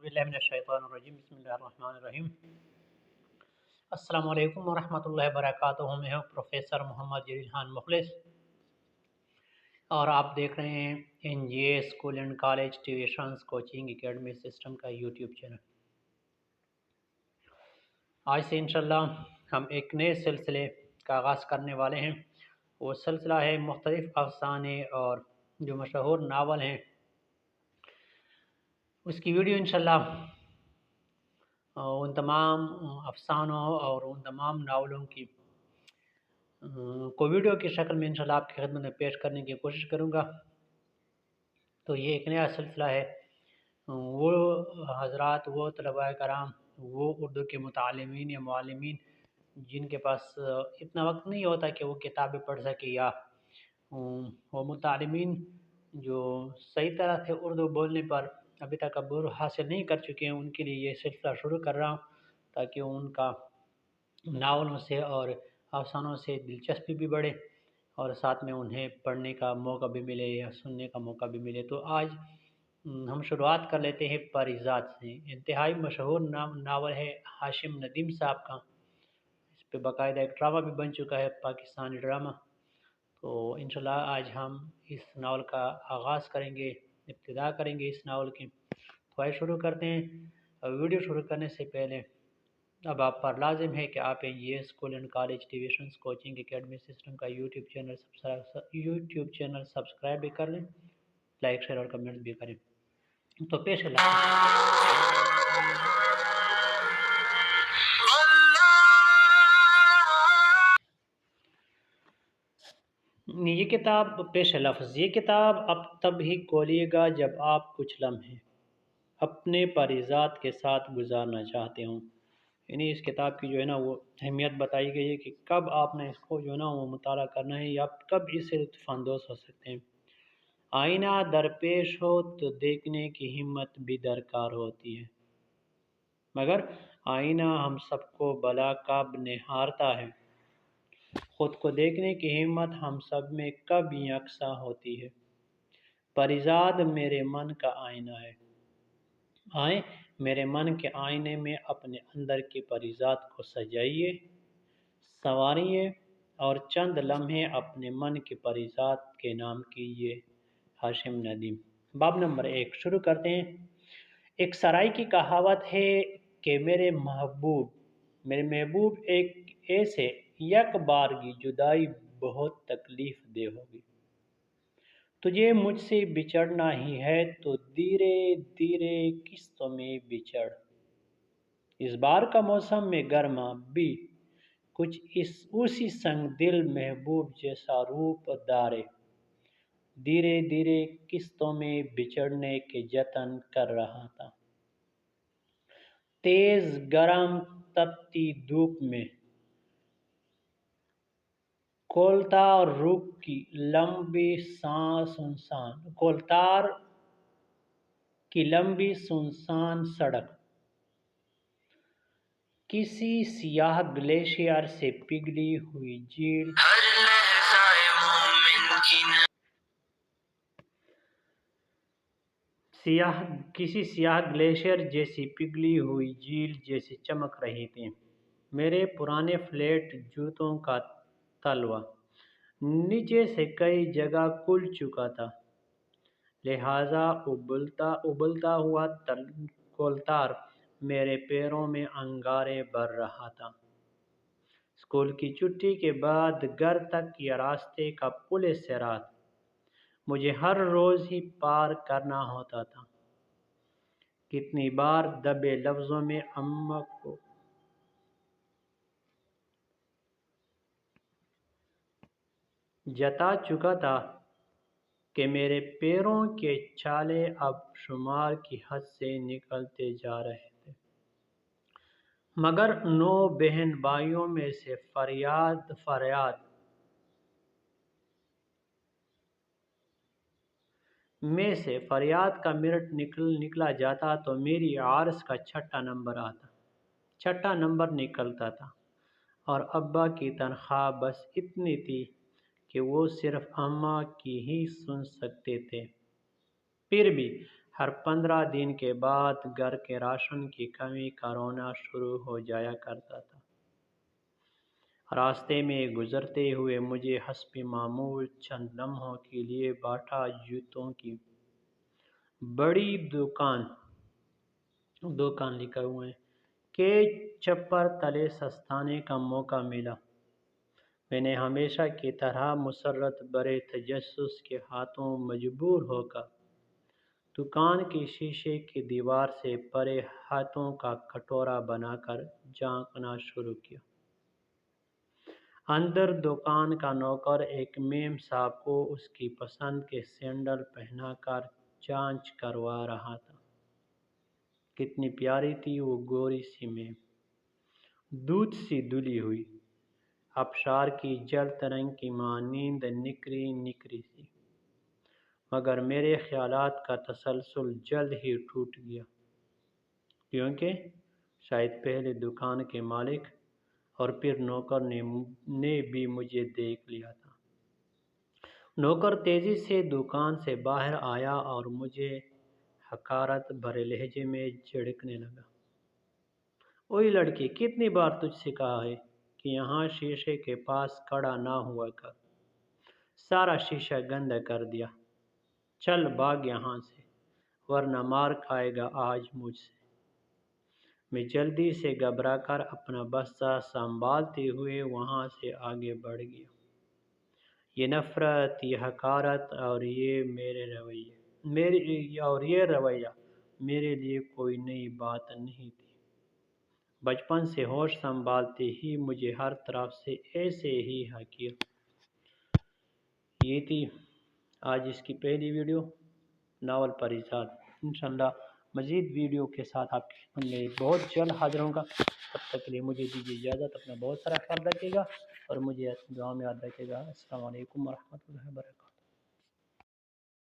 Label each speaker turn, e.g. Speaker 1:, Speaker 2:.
Speaker 1: बिल्लाहि मिनश्शैतानिर्रजीम बिस्मिल्लाहिर्रहमानिर्रहीम। अस्सलामु अलैकुम वरहमतुल्लाहि वबरकातुहू। मैं हूँ प्रोफेसर मोहम्मद जलील खान मुखलिस और आप देख रहे हैं NGA school and college tuitions coaching academy system का यूट्यूब चैनल। आज से इंशाल्लाह हम एक नए सिलसिले का आगाज़ करने वाले हैं। वो सिलसिला है मुख्तलिफ़ अफ़साने और जो मशहूर नावल हैं उसकी वीडियो इंशाल्लाह उन तमाम अफ़सानों और उन तमाम नावलों की को वीडियो की शक्ल में इंशाल्लाह आपकी खिदमत में पेश करने की कोशिश करूँगा। तो ये एक नया सिलसिला है। वो हज़रात, वो तलबा कराम, वो उर्दू के मुतालिमीन या मुअल्लिमीन जिनके पास इतना वक्त नहीं होता कि वो किताबें पढ़ सके, या वो मुतालिमीन जो सही तरह से उर्दू बोलने पर अभी तक अबूर हासिल नहीं कर चुके हैं, उनके लिए ये सिलसिला शुरू कर रहा हूँ ताकि उनका नावलों से और अफसानों से दिलचस्पी भी बढ़े और साथ में उन्हें पढ़ने का मौका भी मिले या सुनने का मौका भी मिले। तो आज हम शुरुआत कर लेते हैं पारिजात से। इंतहाई मशहूर नावल है हाशिम नदीम साहब का। इस पे बाकायदा एक ड्रामा भी बन चुका है, पाकिस्तानी ड्रामा। तो इंशाल्लाह आज हम इस नावल का आगाज़ करेंगे, इब्तिदा करेंगे इस नावल की। तो आइए शुरू करते हैं। वीडियो शुरू करने से पहले अब आप पर लाजिम है कि आप ये school and college tuitions coaching academy system का यूट्यूब चैनल सब्सक्राइब भी कर लें, लाइक शेयर और कमेंट भी करें। तो पेश है ये किताब, पेश है लफ्ज़। ये किताब अब तब ही खोलिएगा जब आप कुछ लम्हे अपने पारिजात के साथ गुजारना चाहते हों। यानी इस किताब की जो है ना वो अहमियत बताई गई है कि कब आपने इसको जो है ना वो मुताला करना है या कब इससे लुत्फ़अंदोज़ हो सकते हैं। आईना दरपेश हो तो देखने की हिम्मत भी दरकार होती है, मगर आईना हम सबको भला कब निहारता है। खुद को देखने की हिम्मत हम सब में कब यकसा होती है। पारिजात मेरे मन का आईना है। आए मेरे मन के आईने में अपने अंदर की पारिजात को सजाइए, संवारिए और चंद लम्हे अपने मन की पारिजात के नाम कीजिए। हाशिम नदीम। बाब नंबर 1 शुरू करते हैं। एक सराय की कहावत है कि मेरे महबूब एक ऐसे यक बार की जुदाई बहुत तकलीफ दे होगी। तुझे मुझसे बिछड़ना ही है तो धीरे धीरे किस्तों में बिछड़। इस बार का मौसम में गर्मा भी कुछ उसी संग दिल महबूब जैसा रूप दारे। धीरे धीरे किस्तों में बिछड़ने के जतन कर रहा था। तेज गरम तपती धूप में कोलतार रुख की लंबी सुनसान सड़क किसी सियाह ग्लेशियर से पिघली हुई झील किसी सियाह ग्लेशियर जैसी पिघली हुई झील जैसी चमक रही थी। मेरे पुराने फ्लैट जूतों का तलवा नीचे से कई जगह खुल चुका था, लिहाजा उबलता हुआ कोलतार मेरे पैरों में अंगारे भर रहा था। स्कूल की छुट्टी के बाद घर तक या रास्ते का पुल सिरात मुझे हर रोज ही पार करना होता था। कितनी बार दबे लफ्जों में अम्मा को जता चुका था कि मेरे पैरों के छाले अब शुमार की हद से निकलते जा रहे थे, मगर 9 बहन भाइयों में से फरियाद का मिनट निकला जाता तो मेरी आर्स का छठा नंबर निकलता था और अब्बा की तनख्वाह बस इतनी थी कि वो सिर्फ अम्मा की ही सुन सकते थे। फिर भी ہر 15 دن کے بعد گھر کے راشن کی کمی کا رونا شروع ہو جایا کرتا تھا۔ راستے میں گزرتے ہوئے مجھے حسب معمول چند لمحوں کے لیے باٹا جوتوں کی بڑی دکان لکھا ہوا ہے کہ چپر تلے سستانے کا موقع ملا۔ میں نے ہمیشہ کی طرح مسرت برے تجسس کے ہاتھوں مجبور ہو کر دکان کی شیشے کی دیوار سے پرے ہاتھوں کا کٹورا بنا کر جھانکنا شروع کیا۔ اندر دکان کا نوکر ایک میم صاحب کو اس کی پسند کے سینڈل پہنا کر جانچ کروا رہا تھا۔ کتنی پیاری تھی وہ گوری سی میم، دودھ سی دھلی ہوئی، آبشار کی جلد رنگ کی مانند نکری سی، مگر میرے خیالات کا تسلسل جلد ہی ٹوٹ گیا، کیونکہ شاید پہلے دکان کے مالک اور پھر نوکر نے بھی مجھے دیکھ لیا تھا۔ نوکر تیزی سے دکان سے باہر آیا اور مجھے حقارت بھرے لہجے میں جھڑکنے لگا۔ اوئی لڑکی، کتنی بار تجھ سے کہا ہے کہ یہاں شیشے کے پاس کھڑا نہ ہوا کر، سارا شیشہ گندا کر دیا، چل بھاگ یہاں سے ورنہ مار کھائے گا آج مجھ سے۔ میں جلدی سے گھبرا کر اپنا بستہ سنبھالتے ہوئے وہاں سے آگے بڑھ گیا۔ یہ نفرت، یہ حقارت اور یہ رویہ میرے لیے کوئی نئی بات نہیں تھی۔ بچپن سے ہوش سنبھالتے ہی مجھے ہر طرف سے ایسے ہی حقیر۔ یہ تھی آج اس کی پہلی ویڈیو ناول پریزاد۔ انشاءاللہ مزید ویڈیو کے ساتھ آپ کی خدمت میں بہت جلد حاضر ہوں گا۔ تب تک کے لیے مجھے دیجیے اجازت، اپنا بہت سارا خیال رکھیے گا اور مجھے دعا میں یاد رکھیے گا۔ السلام علیکم ورحمۃ اللہ وبرکاتہ۔